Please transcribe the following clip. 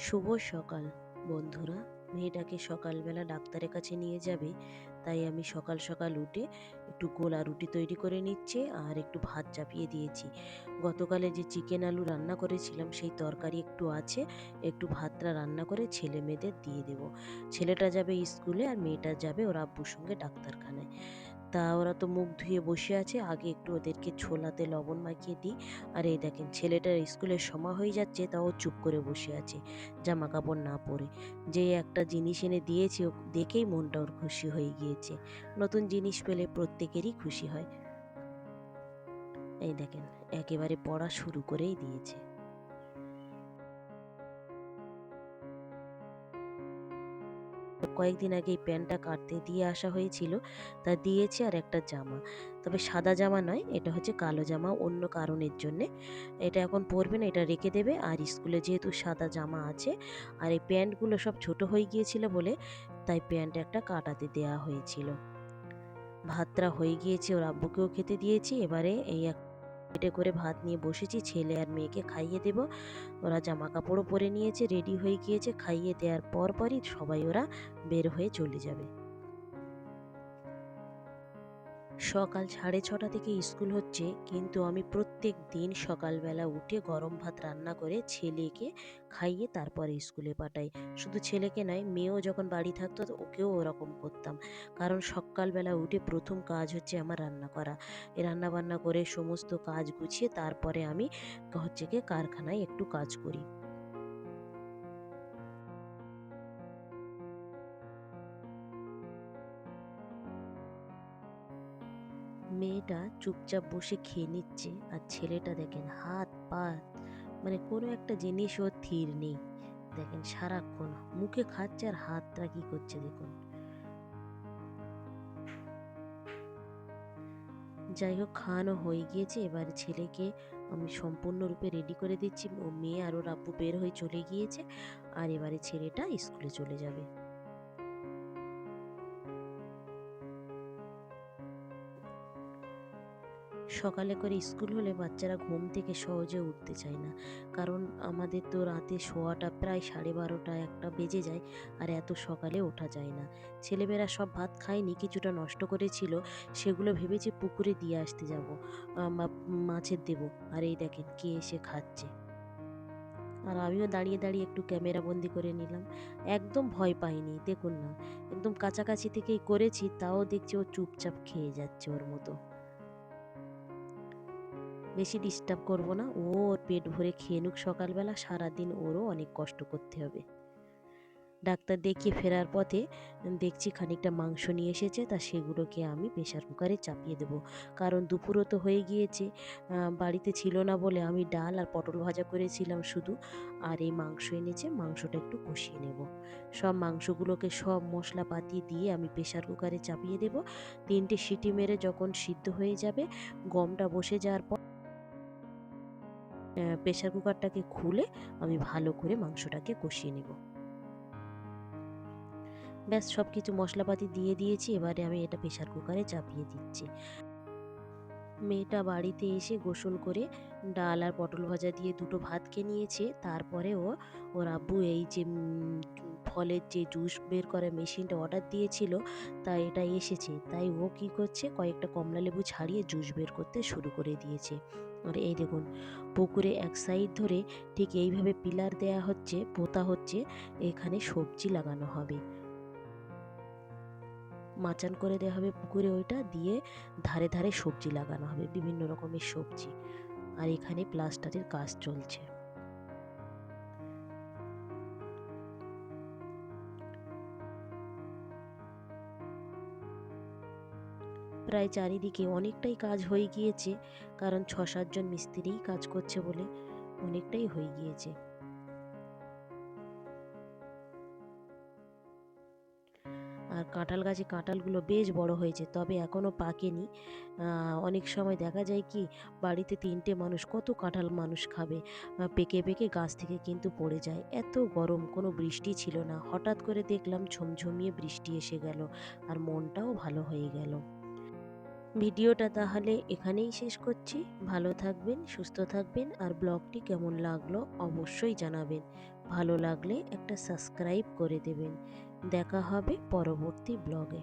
শুভ সকাল বন্ধুরা। মেয়েটাকে সকালবেলা ডাক্তারের কাছে নিয়ে যাবে, তাই আমি সকাল সকাল উঠে একটু গোলা রুটি তৈরি করে নিচ্ছি আর একটু ভাত চাপিয়ে দিয়েছি। গতকালে যে চিকেন আলু রান্না করেছিলাম সেই তরকারি একটু আছে, একটু ভাতটা রান্না করে ছেলে মেয়েদের দিয়ে দেব। ছেলেটা যাবে স্কুলে আর মেয়েটা যাবে ওর আব্বুর সঙ্গে ডাক্তারখানায়। তা ওরা তো মুখ ধুয়ে বসে আছে, আগে একটু ওদেরকে ছোলাতে লবণ মাখিয়ে দিই। আর এই দেখেন ছেলেটার স্কুলের সময় হয়ে যাচ্ছে, তাও চুপ করে বসে আছে জামা কাপড় না পরে। যে একটা জিনিস এনে দিয়েছে ও দেখেই মনটা ওর খুশি হয়ে গিয়েছে। নতুন জিনিস পেলে প্রত্যেকেরই খুশি হয়। এই দেখেন একেবারে পড়া শুরু করেই দিয়েছে। কয়েকদিন আগে এই প্যান্টটা কাটতে দিয়ে আসা হয়েছিল, তা দিয়েছে আর একটা জামা। তবে সাদা জামা নয়, এটা হচ্ছে কালো জামা অন্য কারণের জন্যে। এটা এখন পরবে না, এটা রেখে দেবে। আর স্কুলে যেহেতু সাদা জামা আছে আর এই প্যান্টগুলো সব ছোট হয়ে গিয়েছিল বলে, তাই প্যান্ট একটা কাটাতে দেয়া হয়েছিল। ভাতটা হয়ে গিয়েছে, ওর আব্বুকেও খেতে দিয়েছি। এবারে এই এক প্লেটে করে ভাত নিয়ে বসেছি, ছেলে আর মেয়েকে খাইয়ে দেব। ওরা জামা কাপড়ও পরে নিয়েছে, রেডি হয়ে গিয়েছে। খাইয়ে দেওয়ার পরই সবাই ওরা বের হয়ে চলে যাবে। সকাল 6:30 থেকে স্কুল হচ্ছে, কিন্তু আমি প্রত্যেক দিন সকালবেলা উঠে গরম ভাত রান্না করে ছেলেকে খাইয়ে তারপরে স্কুলে পাঠাই। শুধু ছেলেকে নয়, মেয়েও যখন বাড়ি থাকতো তো ওকেও ওরকম করতাম। কারণ সকালবেলা উঠে প্রথম কাজ হচ্ছে আমার রান্না করা। এই রান্না বান্না করে সমস্ত কাজ গুছিয়ে তারপরে আমি হচ্ছে গিয়ে কারখানায় একটু কাজ করি। মেয়েটা চুপচাপ বসে খেয়ে নিচ্ছে আর ছেলেটা দেখেন হাত পা, মানে কোনো একটা জিনিস ওর থির নেই। দেখেন সারাক্ষণ মুখে খাচ্ছে আর হাতটা কি করছে দেখুন। যাই হোক, খাওয়ানো হয়ে গিয়েছে, এবার ছেলেকে আমি সম্পূর্ণরূপে রেডি করে দিচ্ছি। ও মেয়ে আর ওর আব্বু বের হয়ে চলে গিয়েছে, আর এবারে ছেলেটা স্কুলে চলে যাবে। সকালে করে স্কুল হলে বাচ্চারা ঘুম থেকে সহজে উঠতে চায় না। কারণ আমাদের তো রাতে শোয়াটা প্রায় 12:30 একটা বেজে যায়, আর এত সকালে ওঠা যায় না। ছেলেমেয়েরা সব ভাত খায়নি, কিছুটা নষ্ট করেছিল, সেগুলো ভেবেছি পুকুরে দিয়ে আসতে যাব বা মাছের দেব। আর এই দেখেন কে এসে খাচ্ছে। আর আমিও দাঁড়িয়ে দাঁড়িয়ে একটু ক্যামেরা বন্দি করে নিলাম। একদম ভয় পাইনি, দেখুন না, একদম কাছাকাছি থেকেই করেছি, তাও দেখছি ও চুপচাপ খেয়ে যাচ্ছে ওর মতো। বেশি ডিস্টার্ব করব না, ও ওর পেট ভরে খেয়ে নিক। সকালবেলা সারাদিন ওরও অনেক কষ্ট করতে হবে। ডাক্তার দেখিয়ে ফেরার পথে দেখছি খানিকটা মাংস নিয়ে এসেছে, তা সেগুলোকে আমি প্রেশার কুকারে চাপিয়ে দেবো। কারণ দুপুরও তো হয়ে গিয়েছে, বাড়িতে ছিল না বলে আমি ডাল আর পটল ভাজা করেছিলাম শুধু। আর এই মাংস এনেছে, মাংসটা একটু কষিয়ে নেব। সব মাংসগুলোকে সব মশলাপাতি দিয়ে আমি প্রেশার কুকারে চাপিয়ে দেব। 3টে সিটি মেরে যখন সিদ্ধ হয়ে যাবে, গমটা বসে যাওয়ার পর প্রেশার কুকারটাকে খুলে আমি ভালো করে মাংসটাকে কষিয়ে নেব। ব্যাস সব কিছু মশলাপাতি দিয়ে দিয়েছি, এবারে আমি এটা প্রেশার কুকারে চাপিয়ে দিচ্ছি। মেয়েটা বাড়িতে এসে গোসল করে ডাল আর পটল ভাজা দিয়ে দুটো ভাত খেয়ে নিয়েছে। তারপরে ওর আব্বু এই যে ফলের যে জুস বের করার মেশিনটা অর্ডার দিয়েছিল, তা এটা এসেছে, তাই ও কি করছে, কয়েকটা কমলা লেবু ছাড়িয়ে জুস বের করতে শুরু করে দিয়েছে। আর এই দেখুন, পুকুরে এক সাইড ধরে ঠিক এইভাবে পিলার দেয়া হচ্ছে, পোতা হচ্ছে, এখানে সবজি লাগানো হবে। মাচান করে দেওয়া হবে পুকুরে, ওইটা দিয়ে ধারে ধারে সবজি লাগানো হবে, বিভিন্ন রকমের সবজি। আর এখানে প্লাস্টারের কাজ চলছে। প্রায় চারিদিকে অনেকটাই কাজ হয়ে গিয়েছে, কারণ 6-7 জন মিস্ত্রিই কাজ করছে বলে অনেকটাই হয়ে গিয়েছে। আর কাঁঠাল গাছে কাঁঠালগুলো বেশ বড় হয়েছে, তবে এখনও পাকেনি। অনেক সময় দেখা যায় কি, বাড়িতে 3টে মানুষ, কত কাঁঠাল মানুষ খাবে, পেকে পেকে গাছ থেকে কিন্তু পড়ে যায়। এত গরম, কোনো বৃষ্টি ছিল না, হঠাৎ করে দেখলাম ঝমঝমিয়ে বৃষ্টি এসে গেল, আর মনটাও ভালো হয়ে গেল। ভিডিওটা তাহলে এখানেই শেষ করছি। ভালো থাকবেন, সুস্থ থাকবেন, আর ব্লগটি কেমন লাগলো অবশ্যই জানাবেন। ভালো লাগলে একটা সাবস্ক্রাইব করে দেবেন। দেখা হবে পরবর্তী ব্লগে।